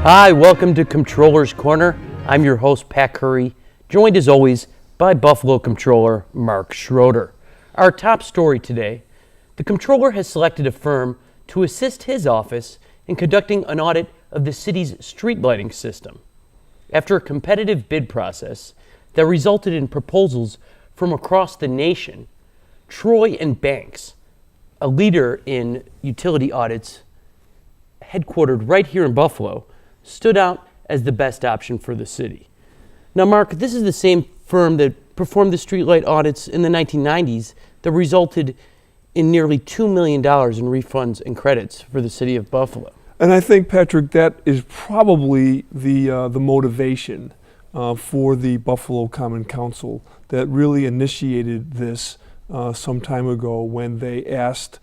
Hi, welcome to Comptroller's Corner. I'm your host, Pat Curry, joined as always by Buffalo Comptroller Mark Schroeder. Our top story today, the Comptroller has selected a firm to assist his office in conducting an audit of the city's street lighting system. After a competitive bid process that resulted in proposals from across the nation, Troy and Banks, a leader in utility audits headquartered right here in Buffalo, stood out as the best option for the city. Now, Mark, this is the same firm that performed the streetlight audits in the 1990s that resulted in nearly $2 million in refunds and credits for the city of Buffalo. And I think, Patrick, that is probably the motivation for the Buffalo Common Council that really initiated this some time ago when they asked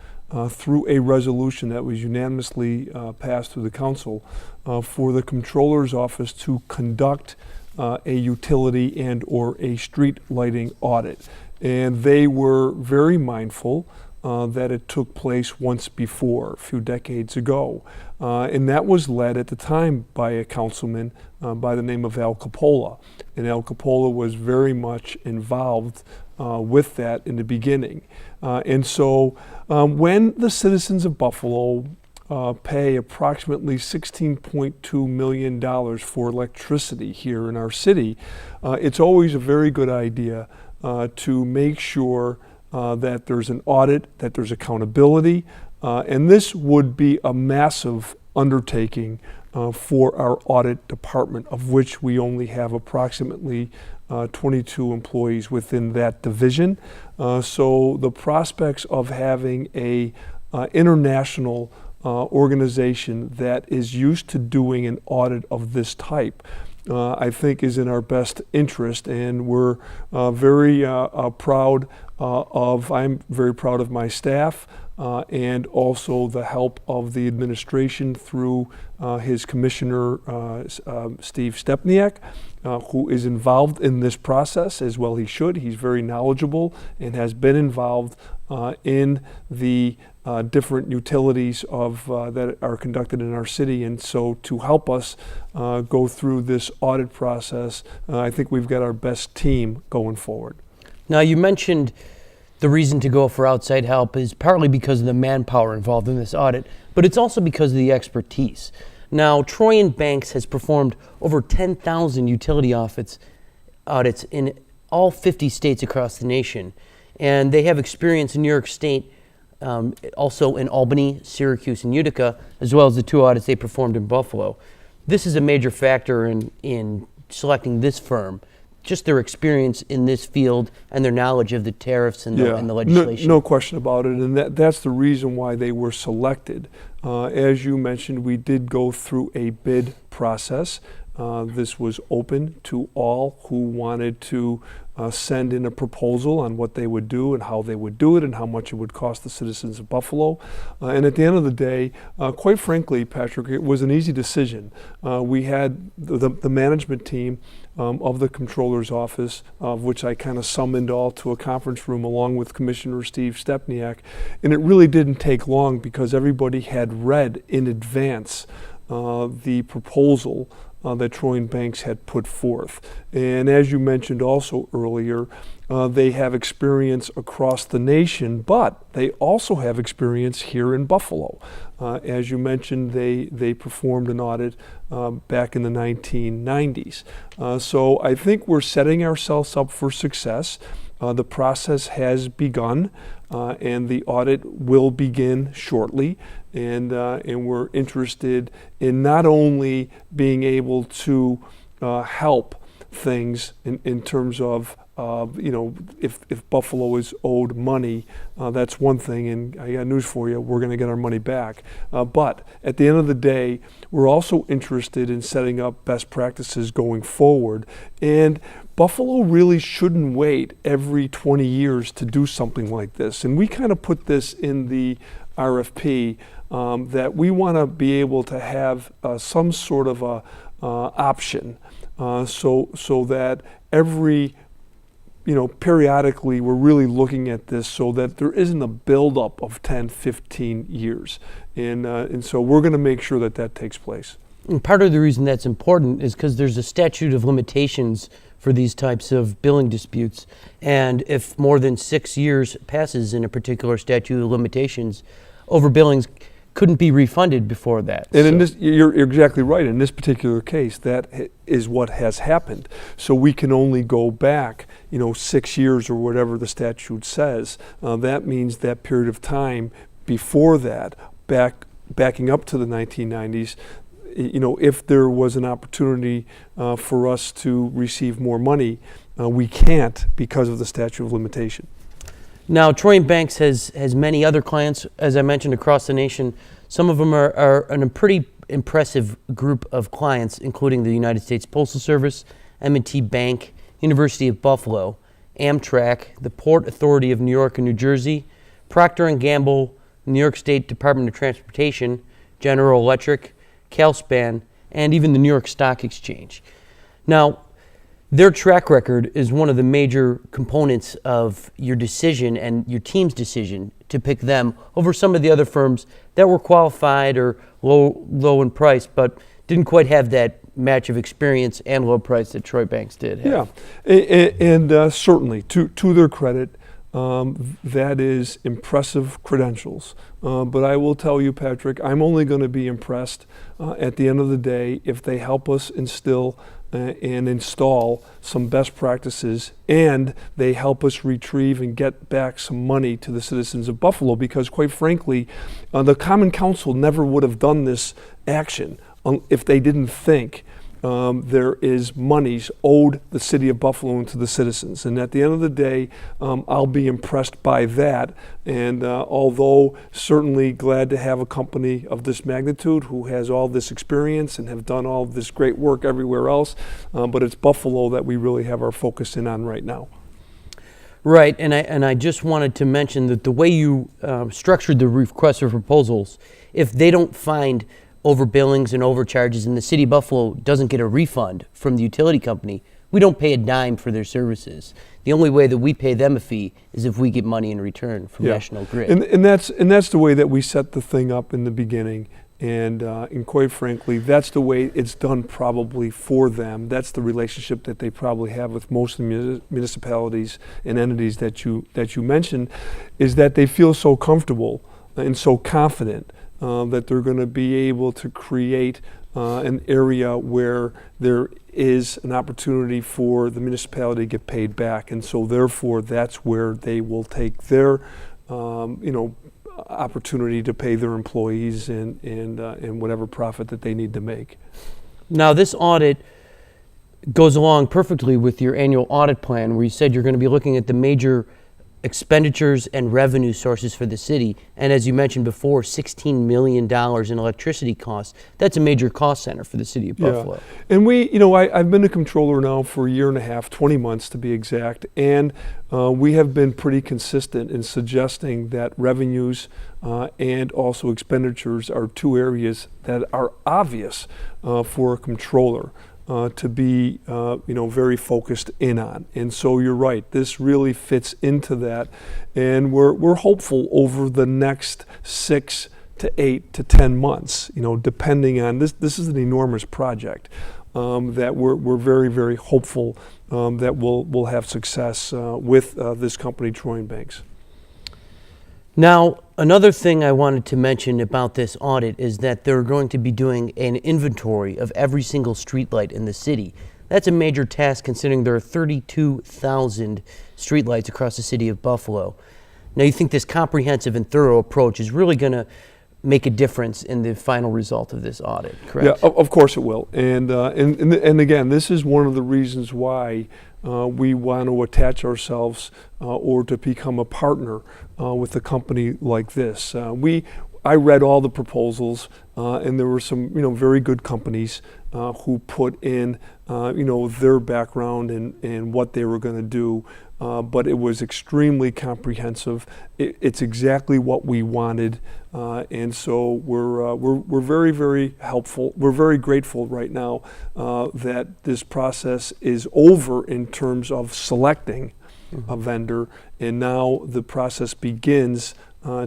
through a resolution that was unanimously passed through the council for the Comptroller's office to conduct a utility and or a street lighting audit. And they were very mindful that it took place once before, a few decades ago. And that was led at the time by a councilman by the name of Al Coppola. And Al Coppola was very much involved with that in the beginning. And so when the citizens of Buffalo pay approximately $16.2 million for electricity here in our city, it's always a very good idea to make sure that there's an audit, that there's accountability, and this would be a massive undertaking for our audit department, of which we only have approximately 22 employees within that division. So the prospects of having a international organization that is used to doing an audit of this type, I think is in our best interest, and we're very proud I'm very proud of my staff and also the help of the administration through his commissioner, Steve Stepniak, who is involved in this process as well he should. He's very knowledgeable and has been involved in the different utilities that are conducted in our city. And so to help us go through this audit process, I think we've got our best team going forward. Now, you mentioned the reason to go for outside help is partly because of the manpower involved in this audit, but it's also because of the expertise. Now, Troy and Banks has performed over 10,000 utility audits in all 50 states across the nation, and they have experience in New York State, also in Albany, Syracuse, and Utica, as well as the two audits they performed in Buffalo. This is a major factor in selecting this firm, just their experience in this field and their knowledge of the tariffs and the legislation. No question about it, and that's the reason why they were selected. As you mentioned, we did go through a bid process. This was open to all who wanted to send in a proposal on what they would do and how they would do it and how much it would cost the citizens of Buffalo. And at the end of the day, quite frankly, Patrick, it was an easy decision. We had the management team of the Comptroller's office, of which I kind of summoned all to a conference room along with Commissioner Steve Stepniak, and it really didn't take long because everybody had read in advance the proposal that Troy and Banks had put forth. And as you mentioned also earlier, they have experience across the nation, but they also have experience here in Buffalo. As you mentioned, they performed an audit back in the 1990s. So I think we're setting ourselves up for success. The process has begun, and the audit will begin shortly. And we're interested in not only being able to help things in terms of if Buffalo is owed money, that's one thing, and I got news for you, we're going to get our money back. But at the end of the day, we're also interested in setting up best practices going forward. And Buffalo really shouldn't wait every 20 years to do something like this. And we kind of put this in the RFP that we want to be able to have some sort of a option so that every periodically we're really looking at this so that there isn't a buildup of 10, 15 years. And so we're going to make sure that takes place. And part of the reason that's important is because there's a statute of limitations for these types of billing disputes. And if more than 6 years passes in a particular statute of limitations, overbillings couldn't be refunded before that. And in this, you're exactly right. In this particular case, that is what has happened. So we can only go back, 6 years or whatever the statute says. That means that period of time before that, backing up to the 1990s, if there was an opportunity for us to receive more money, we can't because of the statute of limitation. Now, Troy and Banks has many other clients, as I mentioned, across the nation. Some of them are a pretty impressive group of clients, including the United States Postal Service, M&T Bank, University of Buffalo, Amtrak, the Port Authority of New York and New Jersey, Procter & Gamble, New York State Department of Transportation, General Electric, CalSpan, and even the New York Stock Exchange. Now, their track record is one of the major components of your decision and your team's decision to pick them over some of the other firms that were qualified or low in price, but didn't quite have that match of experience and low price that Troy Banks did have. Yeah, and certainly, to their credit, that is impressive credentials. But I will tell you, Patrick, I'm only going to be impressed at the end of the day if they help us instill and install some best practices, and they help us retrieve and get back some money to the citizens of Buffalo, because quite frankly, the Common Council never would have done this action if they didn't think there is monies owed the city of Buffalo and to the citizens. And at the end of the day, I'll be impressed by that. And although certainly glad to have a company of this magnitude who has all this experience and have done all this great work everywhere else, but it's Buffalo that we really have our focus in on right now. Right, and I just wanted to mention that the way you structured the request for proposals, if they don't find overbillings and overcharges and the city of Buffalo doesn't get a refund from the utility company, we don't pay a dime for their services. The only way that we pay them a fee is if we get money in return from National Grid. And that's the way that we set the thing up in the beginning. And quite frankly, that's the way it's done probably for them. That's the relationship that they probably have with most of the municipalities and entities that you mentioned, is that they feel so comfortable and so confident that they're going to be able to create an area where there is an opportunity for the municipality to get paid back. And so therefore, that's where they will take their opportunity to pay their employees and whatever profit that they need to make. Now, this audit goes along perfectly with your annual audit plan, where you said you're going to be looking at the major expenditures and revenue sources for the city. And as you mentioned before, $16 million in electricity costs. That's a major cost center for the city of Buffalo. And I've been a comptroller now for a year and a half, 20 months to be exact, and we have been pretty consistent in suggesting that revenues and also expenditures are two areas that are obvious for a comptroller to be very focused in on. And so you're right, this really fits into that, and we're hopeful over the next 6 to 8 to 10 months, depending on this is an enormous project, that we're very, very hopeful that we'll have success with this company, Troy and Banks. Now, another thing I wanted to mention about this audit is that they're going to be doing an inventory of every single streetlight in the city. That's a major task considering there are 32,000 streetlights across the city of Buffalo. Now, you think this comprehensive and thorough approach is really going to make a difference in the final result of this audit, correct? Yeah, of course it will. And again, this is one of the reasons why we want to attach ourselves or to become a partner with a company like this. I read all the proposals, and there were some very good companies who put in their background and what they were going to do. But it was extremely comprehensive. It's exactly what we wanted, and so we're very, very helpful. We're very grateful right now that this process is over in terms of selecting a vendor, and now the process begins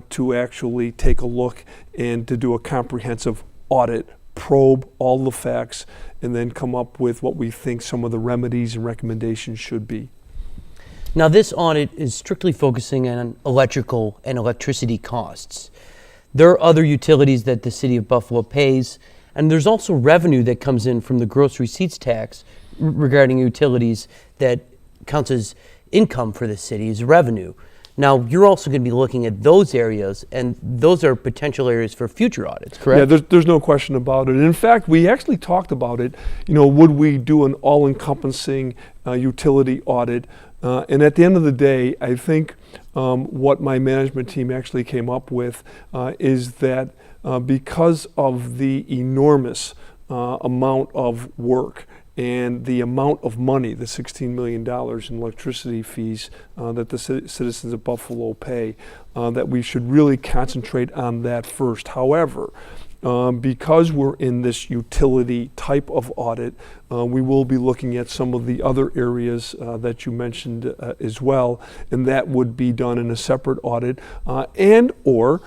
to actually take a look and to do a comprehensive audit probe all the facts, and then come up with what we think some of the remedies and recommendations should be. Now, this audit is strictly focusing on electrical and electricity costs. There are other utilities that the city of Buffalo pays, and there's also revenue that comes in from the gross receipts tax regarding utilities that counts as income for the city as revenue. Now, you're also going to be looking at those areas, and those are potential areas for future audits, correct? Yeah, there's no question about it. In fact, we actually talked about it. Would we do an all-encompassing utility audit? And at the end of the day, I think what my management team actually came up with is that because of the enormous amount of work and the amount of money, the $16 million in electricity fees that the citizens of Buffalo pay, that we should really concentrate on that first. However, because we're in this utility type of audit, we will be looking at some of the other areas that you mentioned as well, and that would be done in a separate audit. Or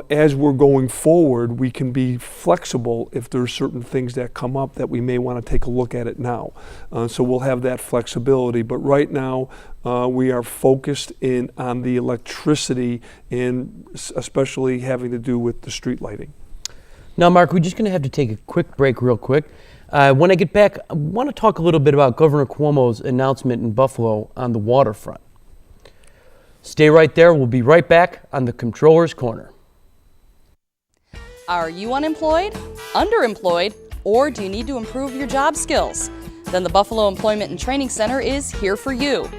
as we're going forward, we can be flexible if there's certain things that come up that we may want to take a look at it now. So we'll have that flexibility. But right now, we are focused in on the electricity, and especially having to do with the street lighting. Now, Mark, we're just going to have to take a quick break real quick. When I get back, I want to talk a little bit about Governor Cuomo's announcement in Buffalo on the waterfront. Stay right there. We'll be right back on the Comptroller's Corner. Are you unemployed, underemployed, or do you need to improve your job skills? Then the Buffalo Employment and Training Center is here for you.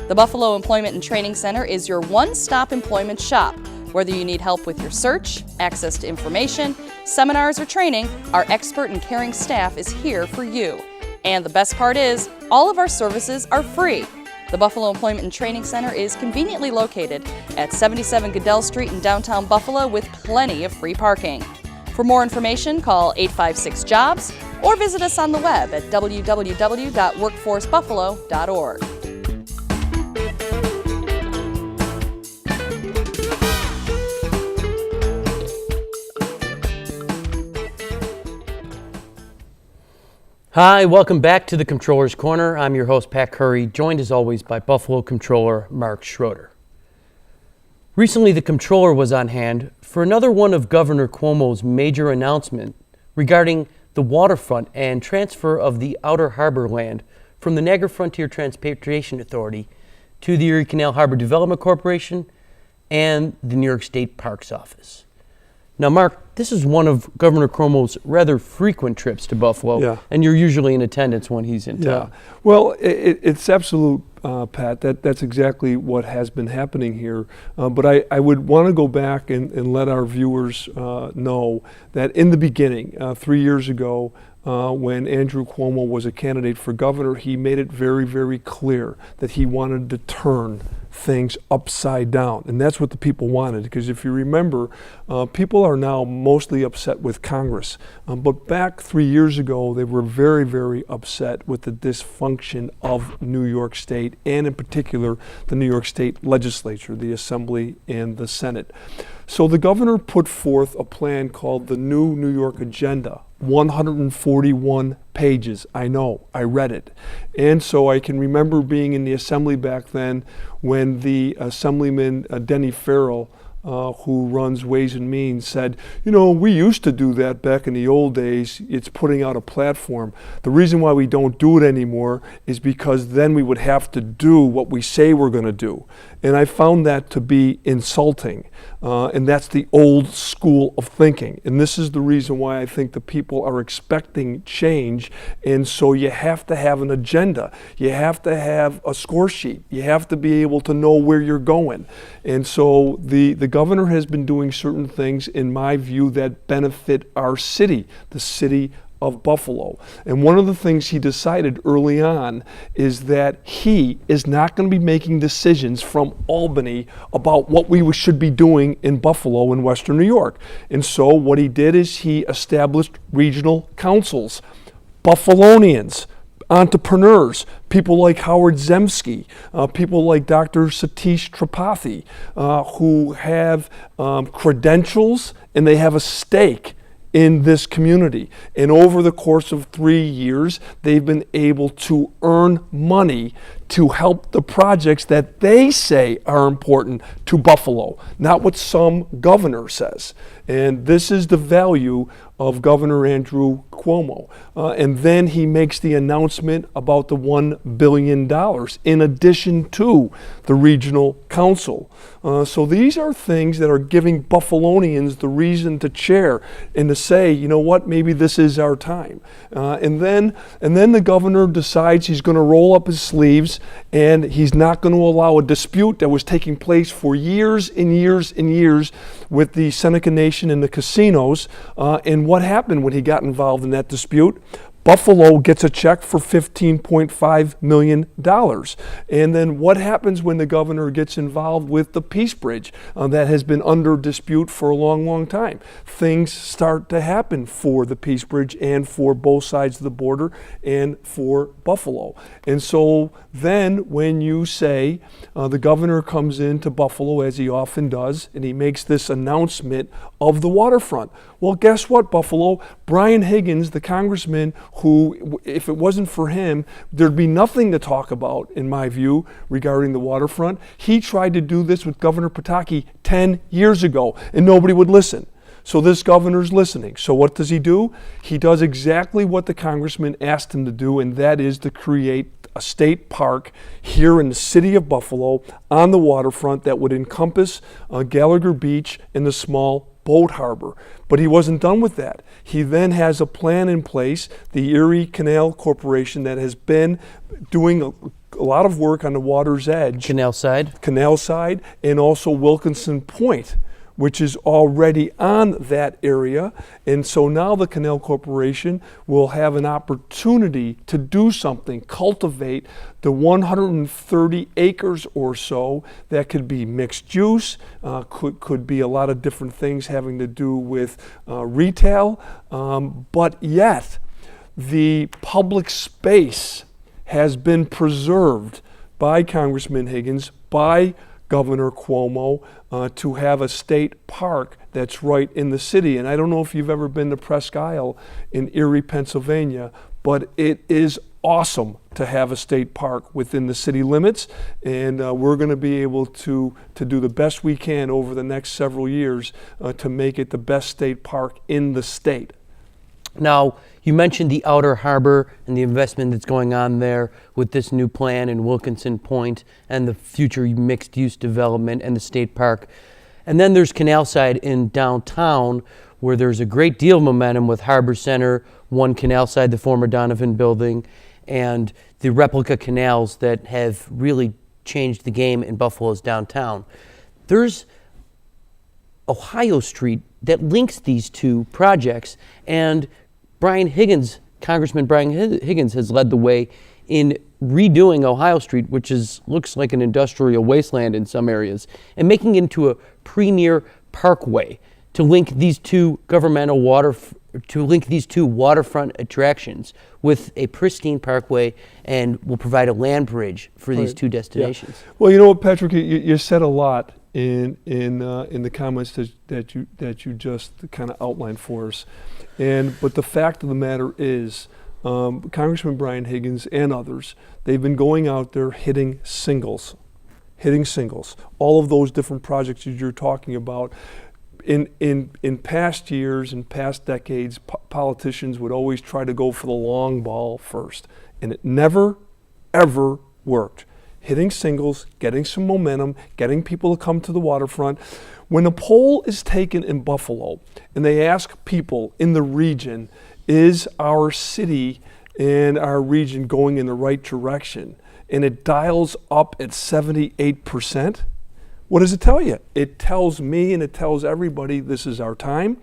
The Buffalo Employment and Training Center is your one-stop employment shop. Whether you need help with your search, access to information, seminars, or training, our expert and caring staff is here for you. And the best part is, all of our services are free. The Buffalo Employment and Training Center is conveniently located at 77 Goodell Street in downtown Buffalo with plenty of free parking. For more information, call 856-JOBS or visit us on the web at www.workforcebuffalo.org. Hi, welcome back to the Comptroller's Corner. I'm your host, Pat Curry, joined as always by Buffalo Comptroller Mark Schroeder. Recently, the Comptroller was on hand for another one of Governor Cuomo's major announcements regarding the waterfront and transfer of the Outer Harbor land from the Niagara Frontier Transportation Authority to the Erie Canal Harbor Development Corporation and the New York State Parks Office. Now, Mark, this is one of Governor Cuomo's rather frequent trips to Buffalo, and you're usually in attendance when he's in town. Well, it's absolute, Pat. That's exactly what has been happening here. But I would want to go back and let our viewers know that in the beginning, 3 years ago, when Andrew Cuomo was a candidate for governor, he made it very, very clear that he wanted to turn things upside down. And that's what the people wanted, because if you remember, people are now mostly upset with Congress. But back 3 years ago, they were very, very upset with the dysfunction of New York State, and in particular, the New York State legislature, the Assembly and the Senate. So the governor put forth a plan called the New New York Agenda, 141 pages. I know, I read it. And so I can remember being in the Assembly back then when the Assemblyman Denny Farrell, who runs Ways and Means, said, we used to do that back in the old days. It's putting out a platform. The reason why we don't do it anymore is because then we would have to do what we say we're going to do. And I found that to be insulting. And that's the old school of thinking. And this is the reason why I think the people are expecting change. And so you have to have an agenda. You have to have a score sheet. You have to be able to know where you're going. And so the governor has been doing certain things, in my view, that benefit our city, the city of Buffalo. And one of the things he decided early on is that he is not going to be making decisions from Albany about what we should be doing in Buffalo and Western New York. And so what he did is he established regional councils, Buffalonians, entrepreneurs, people like Howard Zemsky, people like Dr. Satish Tripathi, who have credentials and they have a stake in this community. And over the course of 3 years, they've been able to earn money to help the projects that they say are important to Buffalo, not what some governor says. And this is the value of Governor Andrew Cuomo. And then he makes the announcement about the $1 billion in addition to the regional council. So these are things that are giving Buffalonians the reason to cheer and to say, you know what, maybe this is our time. And then the governor decides he's going to roll up his sleeves and he's not going to allow a dispute that was taking place for years and years and years with the Seneca Nation and the casinos. And what happened when he got involved in that dispute? Buffalo gets a check for $15.5 million. And then what happens when the governor gets involved with the Peace Bridge that has been under dispute for a long, long time? Things start to happen for the Peace Bridge and for both sides of the border and for Buffalo. And so then when you say the governor comes into Buffalo, as he often does, and he makes this announcement of the waterfront. Well, guess what, Buffalo? Brian Higgins, the congressman who, if it wasn't for him, there'd be nothing to talk about, in my view, regarding the waterfront. He tried to do this with Governor Pataki 10 years ago, and nobody would listen. So this governor's listening. So what does he do? He does exactly what the congressman asked him to do, and that is to create a state park here in the city of Buffalo on the waterfront that would encompass Gallagher Beach and the small boat harbor. But he wasn't done with that. He then has a plan in place, the Erie Canal Corporation, that has been doing a lot of work on the water's edge. Canal side, and also Wilkinson Point, which is already on that area. And so now the Canal Corporation will have an opportunity to do something, cultivate the 130 acres or so that could be mixed use, could be a lot of different things having to do with retail, but yet the public space has been preserved by Congressman Higgins, by Governor Cuomo, to have a state park that's right in the city. And I don't know if you've ever been to Presque Isle in Erie, Pennsylvania, but it is awesome to have a state park within the city limits. And we're going to be able to do the best we can over the next several years to make it the best state park in the state. Now, you mentioned the outer harbor and the investment that's going on there with this new plan in Wilkinson Point and the future mixed-use development and the state park. And then there's Canal Side in downtown, where there's a great deal of momentum with Harbor Center, One Canal Side, the former Donovan building, and the replica canals that have really changed the game in Buffalo's downtown. There's Ohio Street that links these two projects, and Congressman Brian Higgins has led the way in redoing Ohio Street, which looks like an industrial wasteland in some areas, and making it into a premier parkway to link these two waterfront attractions with a pristine parkway, and will provide a land bridge for these two destinations. Yeah. Well, you know what, Patrick, you said a lot in the comments that you just kind of outlined for us, but the fact of the matter is, Congressman Brian Higgins and others, they've been going out there hitting singles, all of those different projects that you're talking about. In past years, in past decades, politicians would always try to go for the long ball first, and it never, ever worked. Hitting singles, getting some momentum, getting people to come to the waterfront. When a poll is taken in Buffalo and they ask people in the region, is our city and our region going in the right direction? And it dials up at 78%. What does it tell you? It tells me and it tells everybody this is our time.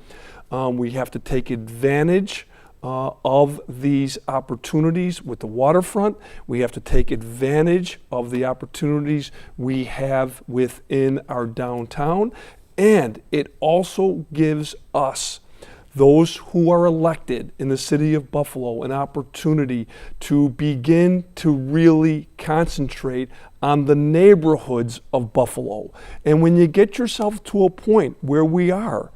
We have to take advantage of these opportunities with the waterfront. We have to take advantage of the opportunities we have within our downtown. And it also gives us, those who are elected in the city of Buffalo, an opportunity to begin to really concentrate on the neighborhoods of Buffalo. And when you get yourself to a point where we are,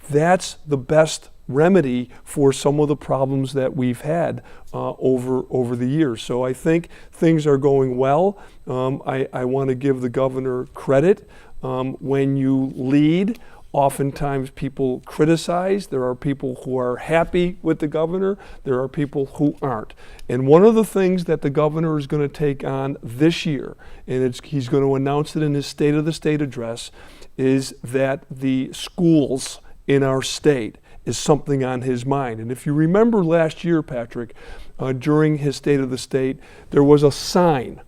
that's the best remedy for some of the problems that we've had over the years. So I think things are going well. I want to give the governor credit. When you lead, oftentimes people criticize. There are people who are happy with the governor. There are people who aren't. And one of the things that the governor is going to take on this year, and he's going to announce it in his State of the State address, is that the schools in our state is something on his mind. And if you remember last year, Patrick, during his State of the State, there was a sign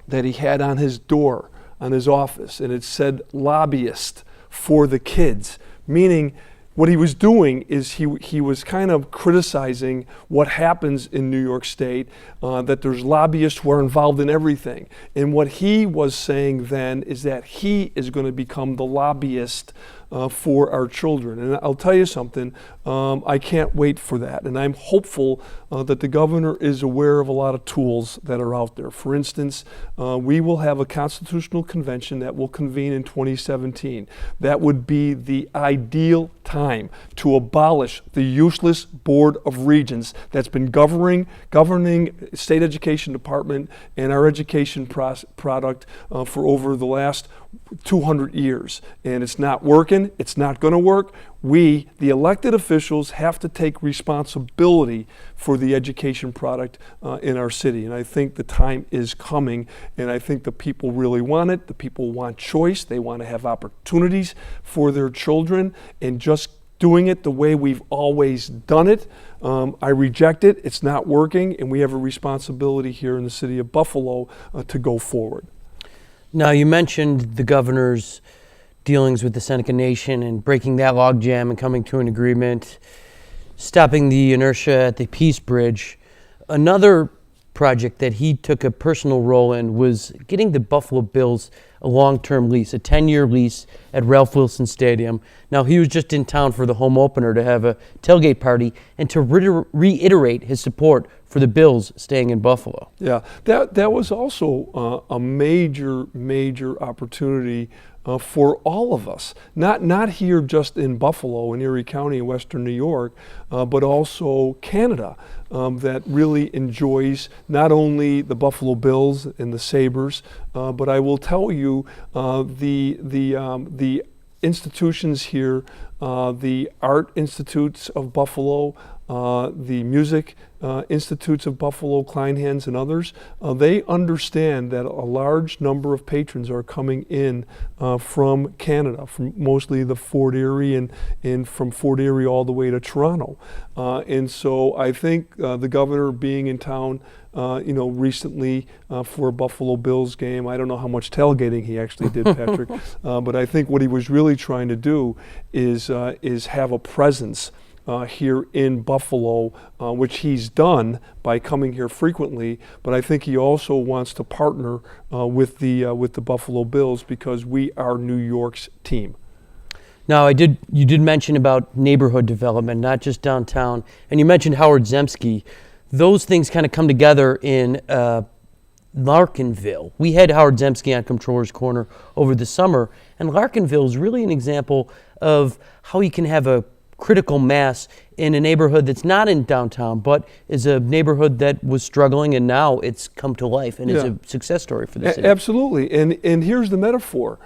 that he had on his door, on his office, and it said lobbyist for the kids, meaning what he was doing is he was kind of criticizing what happens in New York State, that there's lobbyists who are involved in everything. And what he was saying then is that he is going to become the lobbyist for our children. And I'll tell you something, I can't wait for that. And I'm hopeful that the governor is aware of a lot of tools that are out there. For instance, we will have a constitutional convention that will convene in 2017. That would be the ideal time to abolish the useless Board of Regents that's been governing state education department and our education product for over the last 200 years. And it's not working. It's not going to work. We, the elected officials, have to take responsibility for the education product in our city. And I think the time is coming, and I think the people really want it. The people want choice. They want to have opportunities for their children, and just doing it the way we've always done it, I reject it. It's not working, and we have a responsibility here in the city of Buffalo to go forward. Now, you mentioned the governor's dealings with the Seneca Nation and breaking that logjam and coming to an agreement, stopping the inertia at the Peace Bridge. Another project that he took a personal role in was getting the Buffalo Bills a long-term lease, a 10-year lease at Ralph Wilson Stadium. Now, he was just in town for the home opener to have a tailgate party and to reiterate his support for the Bills staying in Buffalo. Yeah, that was also a major opportunity for all of us, not here just in Buffalo and Erie County in Western New York, but also Canada, that really enjoys not only the Buffalo Bills and the Sabres, but I will tell you the institutions here, the art institutes of Buffalo, the music institutes of Buffalo, Kleinhans, and others, they understand that a large number of patrons are coming in from Canada, from mostly the Fort Erie and from Fort Erie all the way to Toronto. And so I think the governor being in town recently for a Buffalo Bills game, I don't know how much tailgating he actually did, Patrick, but I think what he was really trying to do is have a presence here in Buffalo, which he's done by coming here frequently. But I think he also wants to partner with the Buffalo Bills because we are New York's team. Now, you did mention about neighborhood development, not just downtown, and you mentioned Howard Zemsky. Those things kind of come together in Larkinville. We had Howard Zemsky on Comptroller's Corner over the summer, and Larkinville is really an example of how you can have a critical mass in a neighborhood that's not in downtown, but is a neighborhood that was struggling, and now it's come to life and is a success story for the city. Absolutely, and here's the metaphor.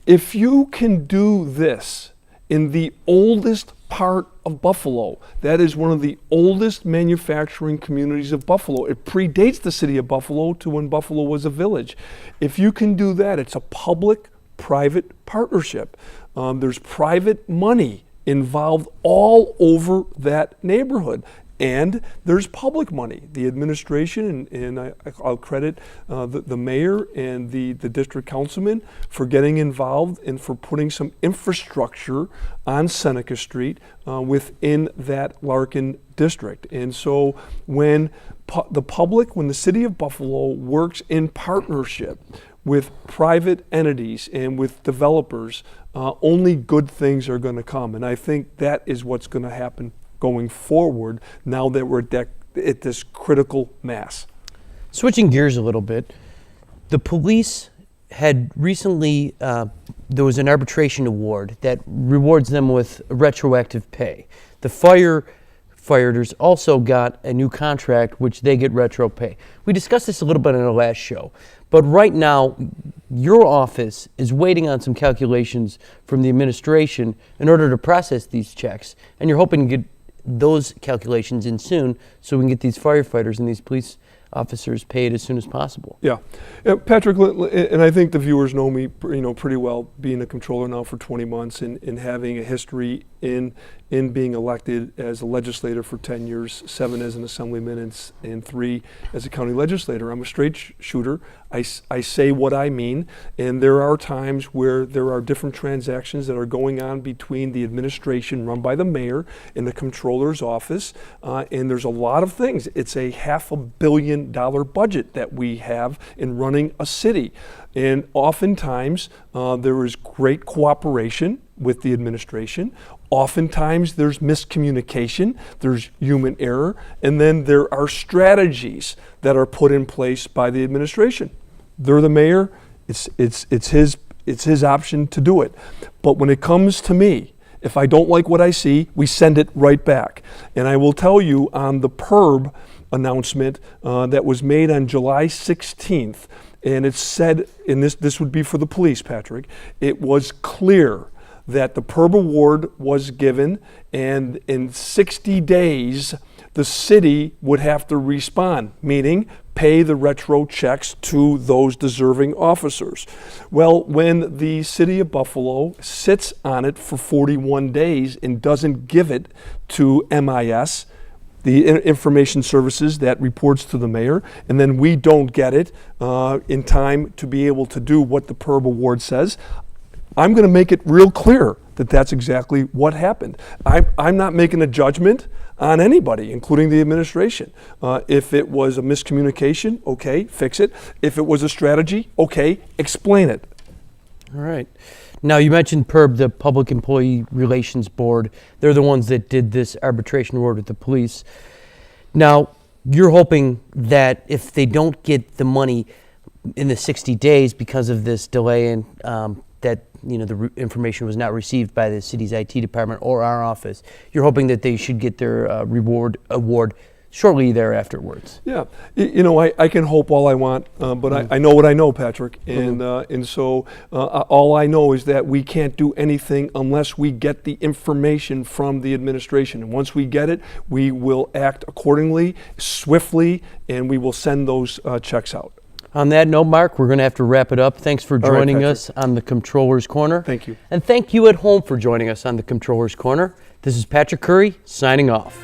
If you can do this in the oldest part of Buffalo, that is one of the oldest manufacturing communities of Buffalo. It predates the city of Buffalo to when Buffalo was a village. If you can do that, it's a public-private partnership. There's private money involved all over that neighborhood. And there's public money. The administration, and I'll credit the mayor and the district councilman for getting involved and for putting some infrastructure on Seneca Street within that Larkin district. And so when the city of Buffalo works in partnership with private entities and with developers, only good things are going to come. And I think that is what's going to happen going forward now that we're at this critical mass. Switching gears a little bit, the police had recently there was an arbitration award that rewards them with retroactive pay. The firefighters also got a new contract, which they get retro pay. We discussed this a little bit in our last show, but right now, your office is waiting on some calculations from the administration in order to process these checks, and you're hoping to get those calculations in soon so we can get these firefighters and these police officers paid as soon as possible. Yeah, Patrick, and I think the viewers know me, pretty well, being a controller now for 20 months and having a history in being elected as a legislator for 10 years, 7 as an assemblyman and 3 as a county legislator. I'm a straight shooter. I say what I mean, and there are times where there are different transactions that are going on between the administration run by the mayor and the comptroller's office, and there's a lot of things. It's a $500 million budget that we have in running a city, and oftentimes there is great cooperation with the administration. Oftentimes there's miscommunication, there's human error, and then there are strategies that are put in place by the administration. They're the mayor, it's his option to do it. But when it comes to me, if I don't like what I see, we send it right back. And I will tell you on the PERB announcement that was made on July 16th, and it said, and this would be for the police, Patrick, it was clear that the PERB award was given, and in 60 days, the city would have to respond, meaning pay the retro checks to those deserving officers. Well, when the city of Buffalo sits on it for 41 days and doesn't give it to MIS, the information services that reports to the mayor, and then we don't get it in time to be able to do what the PERB award says, I'm going to make it real clear that that's exactly what happened. I'm not making a judgment on anybody, including the administration. If it was a miscommunication, okay, fix it. If it was a strategy, okay, explain it. All right. Now, you mentioned PERB, the Public Employee Relations Board. They're the ones that did this arbitration award with the police. Now, you're hoping that if they don't get the money in the 60 days because of this delay and that the information was not received by the city's IT department or our office, you're hoping that they should get their award shortly thereafterwards. Yeah, I can hope all I want, but I know what I know, Patrick, and so all I know is that we can't do anything unless we get the information from the administration. And once we get it, we will act accordingly, swiftly, and we will send those checks out. On that note, Mark, we're going to have to wrap it up. Thanks for joining Patrick. us on the Comptroller's Corner. Thank you. And thank you at home for joining us on the Comptroller's Corner. This is Patrick Curry signing off.